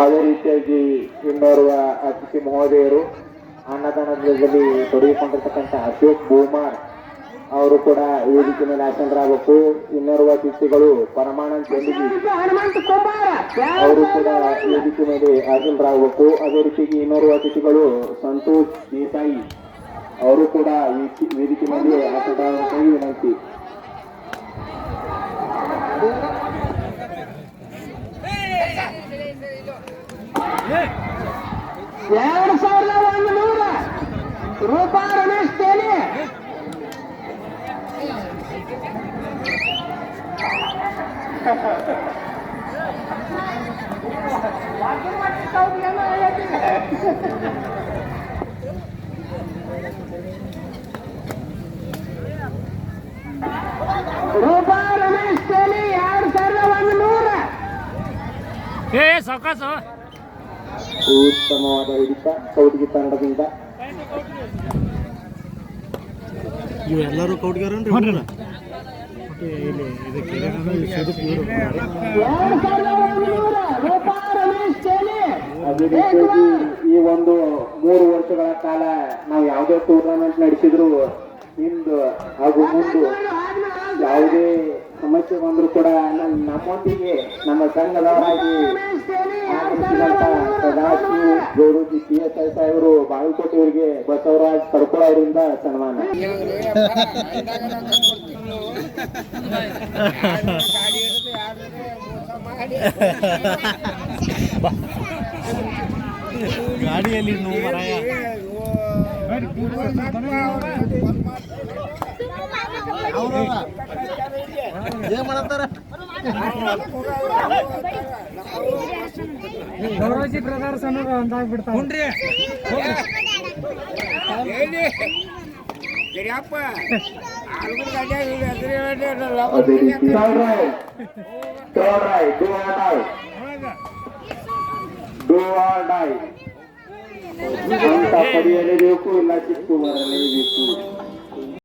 ಅದೇ ರೀತಿಯಾಗಿ ಇನ್ನೋರ್ವ ಅತಿಥಿ ಮಹೋದಯರು ಅನ್ನದಾನದಲ್ಲಿ ತೊಡಗಿಕೊಂಡಿರ್ತಕ್ಕಂಥ ಅಶೋಕ್ ಬೋಮಾರ್ ಅವರು ಕೂಡ ವೇದಿಕೆ ಮೇಲೆ ಆಸೀನರಾಗಬೇಕು. ಇನ್ನೋರ್ವ ಅತಿಥಿಗಳು ಪರಮಾನಂದ್ ಚೆಂಡಿಗಿ ಅವರು ಕೂಡ ವೇದಿಕೆ ಮೇಲೆ ಆಸೀನರಾಗಬೇಕು. ಅದೇ ರೀತಿಯಾಗಿ ಇನ್ನೋರ್ವ ಅತಿಥಿಗಳು ಸಂತೋಷ್ ದೇಸಾಯಿ ಅವರು ಕೂಡ ವೇದಿಕೆ ಮೇಲೆ ಆಸೀನರಾಗಬೇಕಾಗಿ ವಿನಂತಿ. ರೂಪಾ ರಮೇಶ್ ತೇಲಿ ರೂಪಾ ರಮೇಶ್ ತೇಲಿ 2100. ಸಾವಕಾಶ ಉತ್ತಮವಾದ ಹಿಡಿತ ಕೌಟಿಗೆ ತಂಡದಿಂದ. ಇವೆಲ್ಲರೂ ಕೌಟಿಗಾರನ್ರಿ ಅದೇ ರೀತಿಯಾಗಿ ಈ ಒಂದು 3 ವರ್ಷಗಳ ಕಾಲ ನಾವು ಯಾವುದೇ ಟೂರ್ನಮೆಂಟ್ ನಡೆಸಿದ್ರು ಹಿಂದು ಹಾಗೂ ಮುಂದೆ ಯಾವುದೇ ಸಮಸ್ಯೆ ಬಂದರೂ ಕೂಡ ನಮ್ಮೊಂದಿಗೆ ನಮ್ಮ ಸಂಘದವರಾಗಿ ಆಗಮಿಸಿದಂತ ಸದಾಶಿವ ಗೌರೂಜಿ PSI ಸಾಹೇಬರು ಬಾಗಲಕೋಟೆ ಅವರಿಗೆ ಬಸವರಾಜ್ ಕಡ್ಕೊಳ ಅವರಿಂದ ಸನ್ಮಾನ. ಗಾಡಿಯಲ್ಲಿ ಏನ್ ಮಾಡತ್ತಾರ ಗೌರವಜಿ ಬ್ರದರ್ಸ್ ಅನ್ನೋದು ಒಂದಾಗ್ಬಿಡ್ತಾವ. ಪಡೆಯಲೇಬೇಕು ಇಲ್ಲ ಚಿಕ್ಕು ಬರಲೇಬೇಕು.